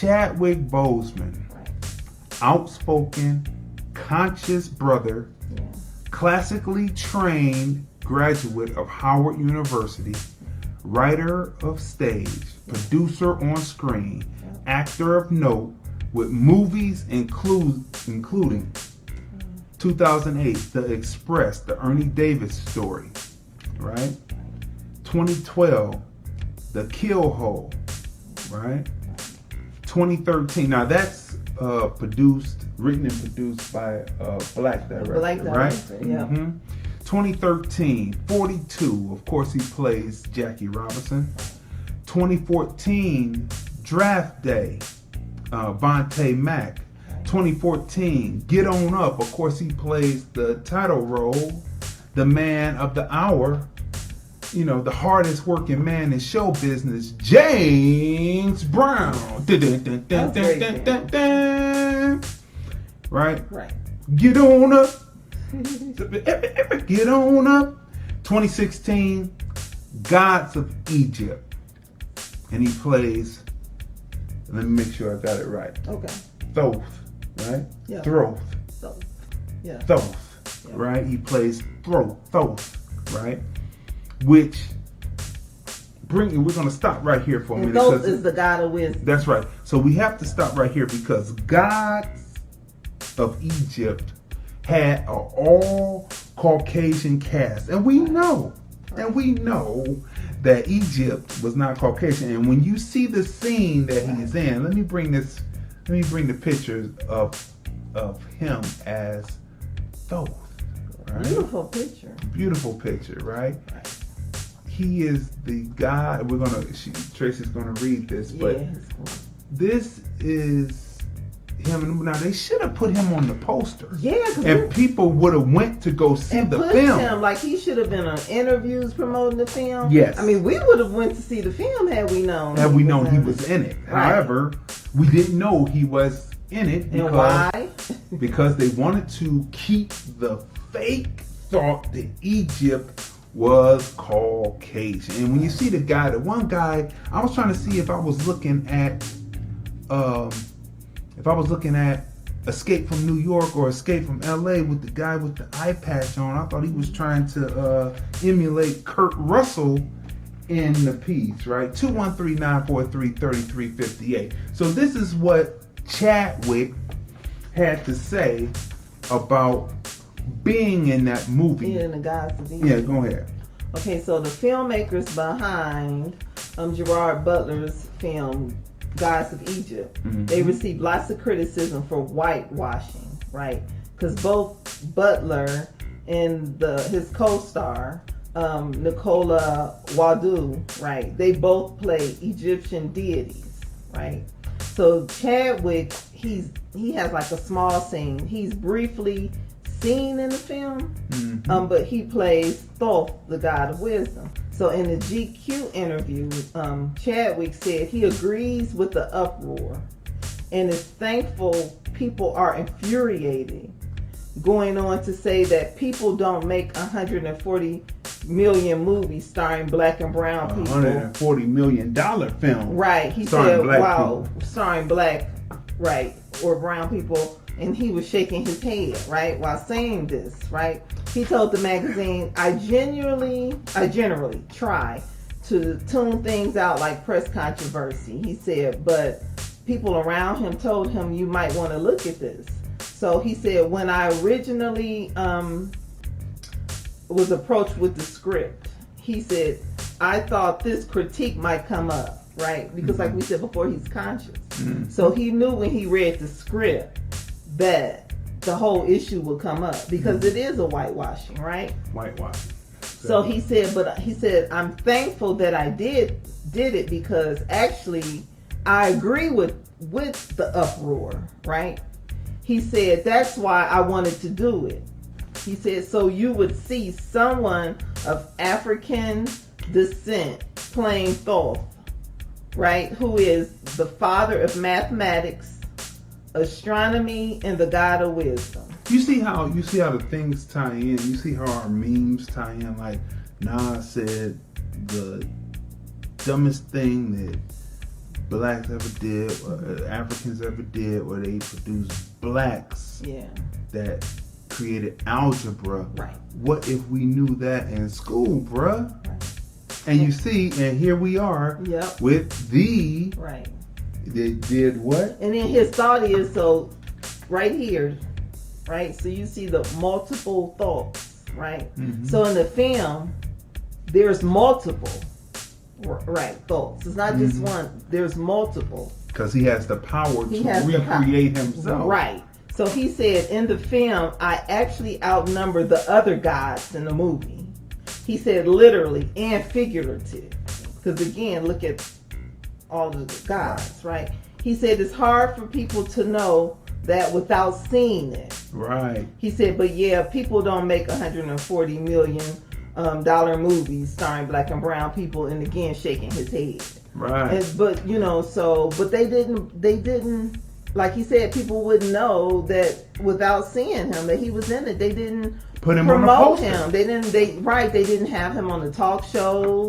Chadwick Boseman, outspoken, conscious brother, classically trained graduate of Howard University, writer of stage, producer on screen, actor of note, with movies including 2008, The Express, the Ernie Davis story, right? 2012, The Kill Hole, right? 2013, now that's written and produced by a black director, right? Yeah. 2013, 42, of course he plays Jackie Robinson. 2014, Draft Day, Vontae Mack. 2014, Get On Up, of course he plays the title role, the man of the hour, you know, the hardest working man in show business, James Brown. Right? Get on up. Get on up. 2016, Gods of Egypt. And he plays, let me make sure I got it right. Okay. Thoth, right? Yeah. Thoth. Yeah. Thoth, right? He plays Thoth, right? Which we're going to stop right here for a minute. Thoth is the god of wisdom. That's right. So we have to stop right here because Gods of Egypt had an all Caucasian cast, and we know that Egypt was not Caucasian. And when you see the scene that he's in, let me bring the pictures of him as Thoth. Right? Beautiful picture, right? He is the guy. Tracy's gonna read this, but this is him. Now they should have put him on the poster. And people would have went to go see the film. Him, like he should have been on interviews promoting the film. Yes. I mean, we would have went to see the film had we known. He was in it. However, we didn't know he was in it and why? Because they wanted to keep the fake thought that Egypt was Caucasian. And when you see the one guy, I was trying to see if I was looking at Escape from New York or Escape from LA with the guy with the eye patch on. I thought he was trying to emulate Kurt Russell in the piece, right? 213-943-3358. So this is what Chadwick had to say about being in that movie. In the Gods of Egypt. Yeah, go ahead. Okay, so the filmmakers behind Gerard Butler's film Gods of Egypt, they received lots of criticism for whitewashing, right? Because both Butler and his co-star Nicola Wadu, right? They both play Egyptian deities, right? So Chadwick, he has like a small scene. He's briefly seen in the film, but he plays Thoth, the god of wisdom. So in the GQ interview, Chadwick said he agrees with the uproar and is thankful people are infuriated, going on to say that people don't make 140 million movies starring black and brown people. $140 million film. Right. He said, wow, starring black, right, or brown people. And he was shaking his head, right, while saying this, right? He told the magazine, I generally try to tune things out like press controversy. He said, but people around him told him you might want to look at this. So he said, when I originally was approached with the script, he said, I thought this critique might come up, right? Because like we said before, he's conscious. So he knew when he read the script that the whole issue would come up because it is a whitewashing, right? Whitewashing. So he said, I'm thankful that I did it because actually I agree with the uproar, right? He said, that's why I wanted to do it. He said, so you would see someone of African descent playing Thoth, right? Who is the father of mathematics, astronomy, and the god of wisdom. You see how the things tie in. You see how our memes tie in. Like Nas said, the dumbest thing that blacks ever did, Africans ever did, where they produced blacks that created algebra. Right. What if we knew that in school, bruh? Right. And you see, and here we are with the right. They did what? And then his thought is so right here, right? So you see the multiple thoughts, right? Mm-hmm. So in the film, there's multiple, right, thoughts. It's not just one. There's multiple. Because he has the power to recreate himself. Right. So he said in the film, I actually outnumber the other gods in the movie. He said literally and figurative. Because again, look at all of the gods, right? He said it's hard for people to know that without seeing it. Right. He said, but yeah, people don't make $140 million movies starring black and brown people, and again shaking his head. Right. But but they didn't, like he said, people wouldn't know that without seeing him that he was in it. They didn't put him promote on the poster. Him. They didn't have him on the talk show.